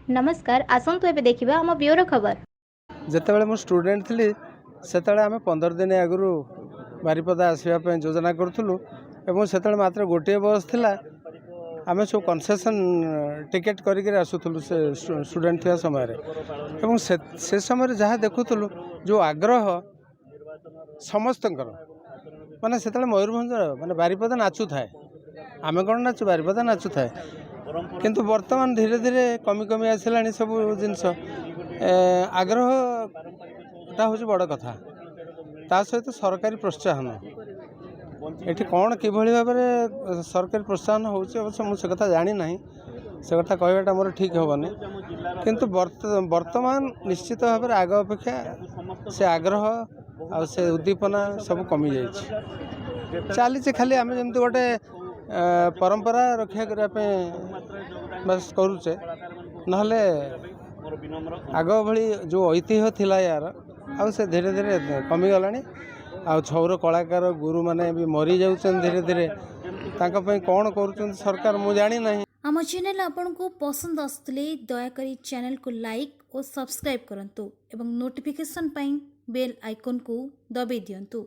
नमस्कार आसतु एबे देखिबा हम ब्यूरो खबर। ଯେତେବେଳେ ମୁଁ ଷ୍ଟୁଡେଣ୍ଟ ଥିଲି ସେତେବେଳେ ଆମେ 15 ଦିନ ଆଗରୁ ବାରିପଦା ଆସିବା ପାଇଁ ଯୋଜନା କରୁଥିଲୁ ଏବଂ ସେତେବେଳେ ମାତ୍ର ଗୋଟିଏ ବସ୍ ଥିଲା। ଆମେ ସବୁ କନସେସନ୍ ଟିକେଟ୍ କରିକି ଆସୁଥିଲୁ ସେ ଷ୍ଟୁଡେଣ୍ଟ ଥିବା ସମୟରେ ଏବଂ ସେ ସମୟରେ ଯାହା ଦେଖୁଥିଲୁ ଯେଉଁ ଆଗ୍ରହ ସମସ୍ତଙ୍କର ମାନେ ସେତେବେଳେ ମୟୂରଭଞ୍ଜ ମାନେ ବାରିପଦା ନାଚୁଥାଏ। ଆମେ କ'ଣ ନାଚୁ ବାରିପଦା ନାଚୁଥାଏ କିନ୍ତୁ ବର୍ତ୍ତମାନ ଧୀରେ ଧୀରେ କମି କମି ଆସିଲାଣି ସବୁ ଜିନିଷ। ଆଗ୍ରହଟା ହେଉଛି ବଡ଼ କଥା, ତା ସହିତ ସରକାରୀ ପ୍ରୋତ୍ସାହନ ଏଠି କ'ଣ କିଭଳି ଭାବରେ ସରକାରୀ ପ୍ରୋତ୍ସାହନ ହେଉଛି ଅବଶ୍ୟ ମୁଁ ସେ କଥା ଜାଣିନାହିଁ, ସେ କଥା କହିବାଟା ମୋର ଠିକ୍ ହେବନି। କିନ୍ତୁ ବର୍ତ୍ତମାନ ନିଶ୍ଚିତ ଭାବରେ ଆଗ ଅପେକ୍ଷା ସେ ଆଗ୍ରହ ଆଉ ସେ ଉଦ୍ଦୀପନା ସବୁ କମିଯାଇଛି। ଚାଲିଛି ଖାଲି ଆମେ ଯେମିତି ଗୋଟେ ପରମ୍ପରା ରକ୍ଷା କରିବା ପାଇଁ ବାସ୍ କରୁଛେ, ନହେଲେ ଆଗ ଭଳି ଯେଉଁ ଐତିହ୍ୟ ଥିଲା ୟାର ଆଉ ସେ ଧୀରେ ଧୀରେ କମିଗଲାଣି। ଆଉ ଛଉର କଳାକାର ଗୁରୁମାନେ ବି ମରିଯାଉଛନ୍ତି ଧୀରେ ଧୀରେ। ତାଙ୍କ ପାଇଁ କ'ଣ କରୁଛନ୍ତି ସରକାର ମୁଁ ଜାଣିନାହିଁ। आम चैनल आपको पसंद आसुले दयाकोरी चैनल को लाइक और सब्सक्राइब करंतु एवं नोटिफिकेशन पाई बेल आइकन को दबाई दियंतु।